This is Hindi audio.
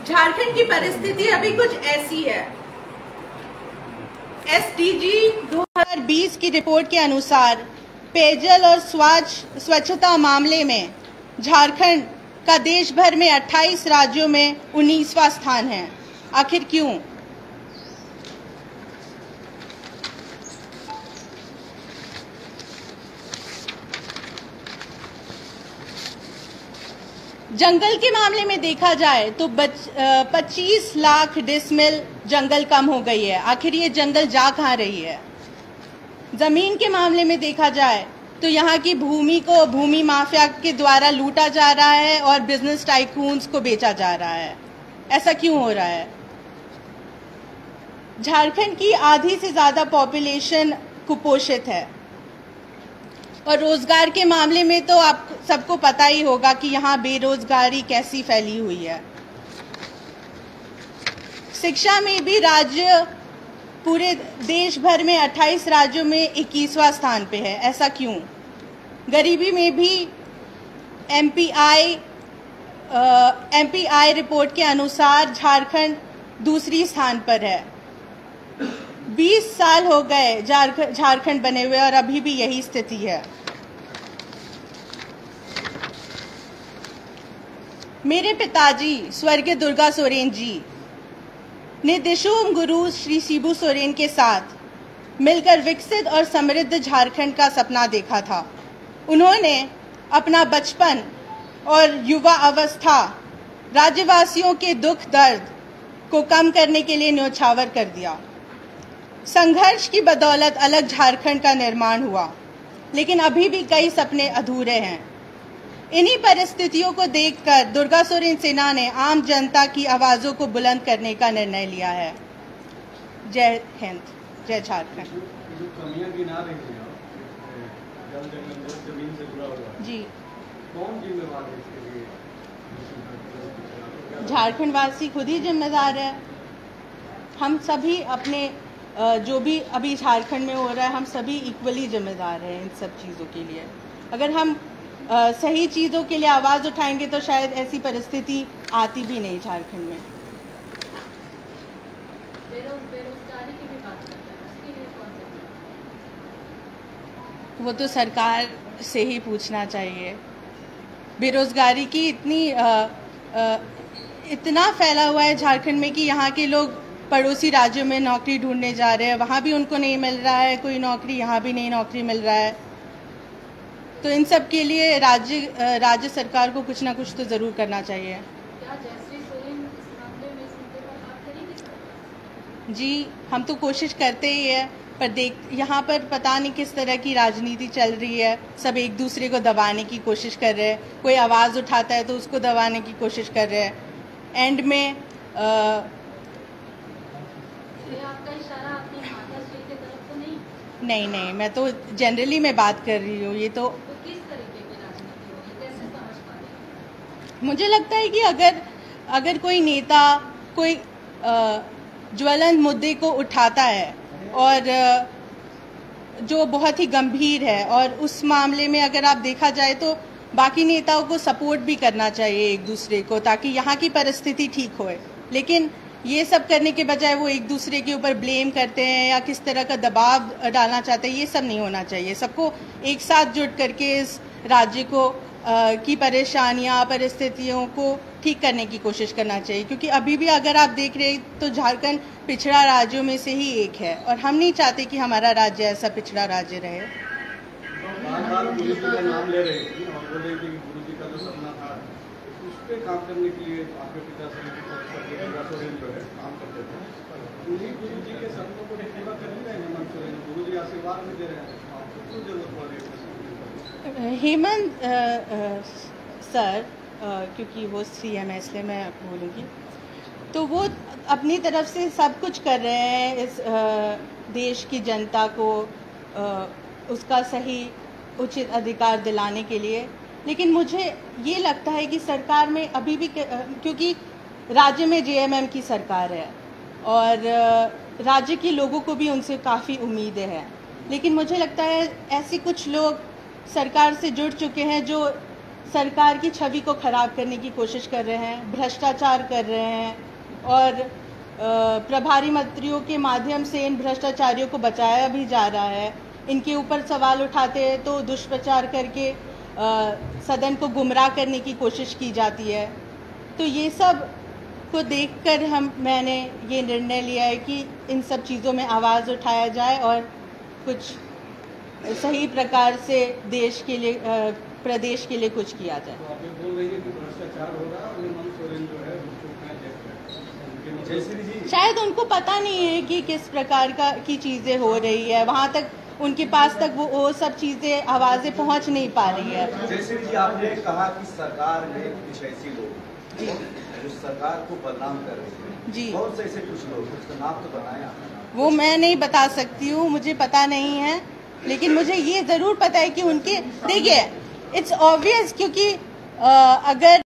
झारखंड की परिस्थिति अभी कुछ ऐसी है। एसडीजी 2020 की रिपोर्ट के अनुसार पेयजल और स्वच्छता मामले में झारखंड का देश भर में 28 राज्यों में 19वां स्थान है। आखिर क्यों? जंगल के मामले में देखा जाए तो 25 लाख डिसमिल जंगल कम हो गई है। आखिर ये जंगल जा कहाँ रही है? जमीन के मामले में देखा जाए तो यहाँ की भूमि को भूमि माफिया के द्वारा लूटा जा रहा है और बिजनेस टाइकून्स को बेचा जा रहा है। ऐसा क्यों हो रहा है? झारखंड की आधी से ज्यादा पॉपुलेशन कुपोषित है और रोजगार के मामले में तो आप सबको पता ही होगा कि यहाँ बेरोजगारी कैसी फैली हुई है। शिक्षा में भी राज्य पूरे देश भर में 28 राज्यों में 21वां स्थान पे है। ऐसा क्यों? गरीबी में भी एमपीआई रिपोर्ट के अनुसार झारखंड दूसरी स्थान पर है। 20 साल हो गए झारखंड बने हुए और अभी भी यही स्थिति है। मेरे पिताजी स्वर्गीय दुर्गा सोरेन जी ने दिशोम गुरु श्री शिबू सोरेन के साथ मिलकर विकसित और समृद्ध झारखंड का सपना देखा था। उन्होंने अपना बचपन और युवा अवस्था राज्यवासियों के दुख दर्द को कम करने के लिए न्योछावर कर दिया। संघर्ष की बदौलत अलग झारखंड का निर्माण हुआ, लेकिन अभी भी कई सपने अधूरे हैं। इन्हीं परिस्थितियों को देखकर दुर्गा सोरेन सेना ने आम जनता की आवाजों को बुलंद करने का निर्णय लिया है। जय हिंद, जय झारखंड। जी, कौन जिम्मेदार है इसके लिए? झारखंड वासी खुद ही जिम्मेदार है। हम सभी अपने जो भी अभी झारखंड में हो रहा है, हम सभी इक्वली जिम्मेदार हैं इन सब चीज़ों के लिए। अगर हम सही चीज़ों के लिए आवाज़ उठाएंगे तो शायद ऐसी परिस्थिति आती भी नहीं झारखंड में। बेरोजगारी की भी बात करते हैं, उसके लिए कौन सा? वो तो सरकार से ही पूछना चाहिए। बेरोजगारी की इतना फैला हुआ है झारखंड में कि यहाँ के लोग पड़ोसी राज्यों में नौकरी ढूंढने जा रहे हैं, वहाँ भी उनको नहीं मिल रहा है कोई नौकरी, यहाँ भी नहीं नौकरी मिल रहा है। तो इन सब के लिए राज्य सरकार को कुछ ना कुछ तो ज़रूर करना चाहिए। क्या जयश्री सोरेन इस मामले में इस मुद्दे पर बात करेगी? जी, हम तो कोशिश करते ही है, पर यहाँ पर पता नहीं किस तरह की राजनीति चल रही है। सब एक दूसरे को दबाने की कोशिश कर रहे हैं। कोई आवाज़ उठाता है तो उसको दबाने की कोशिश कर रहे हैं। एंड में आपका इशारा आपकी माताश्री की तरफ तो नहीं? नहीं, मैं तो जनरली मैं बात कर रही हूँ। ये तो किस तरीके की राजनीति होगी, कैसे समझ पा रही हैं? मुझे लगता है कि अगर कोई नेता कोई ज्वलंत मुद्दे को उठाता है और जो बहुत ही गंभीर है, और उस मामले में अगर आप देखा जाए तो बाकी नेताओं को सपोर्ट भी करना चाहिए एक दूसरे को, ताकि यहाँ की परिस्थिति ठीक होए। लेकिन ये सब करने के बजाय वो एक दूसरे के ऊपर ब्लेम करते हैं या किस तरह का दबाव डालना चाहते हैं, ये सब नहीं होना चाहिए। सबको एक साथ जुट करके इस राज्य को की परेशानियां परिस्थितियों को ठीक करने की कोशिश करना चाहिए, क्योंकि अभी भी अगर आप देख रहे हैं तो झारखंड पिछड़ा राज्यों में से ही एक है और हम नहीं चाहते कि हमारा राज्य ऐसा पिछड़ा राज्य रहे। बार-बार गुरु जी का नाम ले रही थी और बोले कि गुरु जी का जो सपना था उस पे काम करने के लिए आपके पिताश्री जो है काम करते थे। उन्हीं गुरु जी के सपनों को पूरा कर ही रहे हैं हेमंत सोरेन। गुरु जी आशीर्वाद भी दे रहे हैं, आपको क्यों जरूरत पड़ रही है? हेमंत सर क्योंकि वो सीएम है इसलिए मैं बोलूँगी, तो वो अपनी तरफ से सब कुछ कर रहे हैं इस देश की जनता को उसका सही उचित अधिकार दिलाने के लिए। लेकिन मुझे ये लगता है कि सरकार में अभी भी, क्योंकि राज्य में जेएमएम की सरकार है और राज्य के लोगों को भी उनसे काफ़ी उम्मीदें हैं, लेकिन मुझे लगता है ऐसे कुछ लोग सरकार से जुड़ चुके हैं जो सरकार की छवि को खराब करने की कोशिश कर रहे हैं, भ्रष्टाचार कर रहे हैं और प्रभारी मंत्रियों के माध्यम से इन भ्रष्टाचारियों को बचाया भी जा रहा है। इनके ऊपर सवाल उठाते हैं तो दुष्प्रचार करके सदन को गुमराह करने की कोशिश की जाती है। तो ये सब को देखकर मैंने ये निर्णय लिया है कि इन सब चीज़ों में आवाज़ उठाया जाए और कुछ सही प्रकार से देश के लिए, प्रदेश के लिए कुछ किया जाए। तो आप ये बोल रही है कि भ्रष्टाचार हो रहा है और हेमंत सोरेन जो है वो चुप है, देख रहे हैं। शायद उनको पता नहीं है कि किस प्रकार की चीज़ें हो रही है, वहाँ तक उनके पास तक वो सब चीज़ें, आवाज़ें पहुँच नहीं पा रही है। जैसे जी आपने कहा कि सरकार में कुछ ऐसे लोग जो सरकार को बदनाम कर रहे हैं जी, कौन से ऐसे कुछ लोग, उसका नाम तो बताया। वो मैं नहीं बता सकती हूँ, मुझे पता नहीं है, लेकिन मुझे ये ज़रूर पता है कि उनके, देखिए इट्स ऑब्वियस, क्योंकि अगर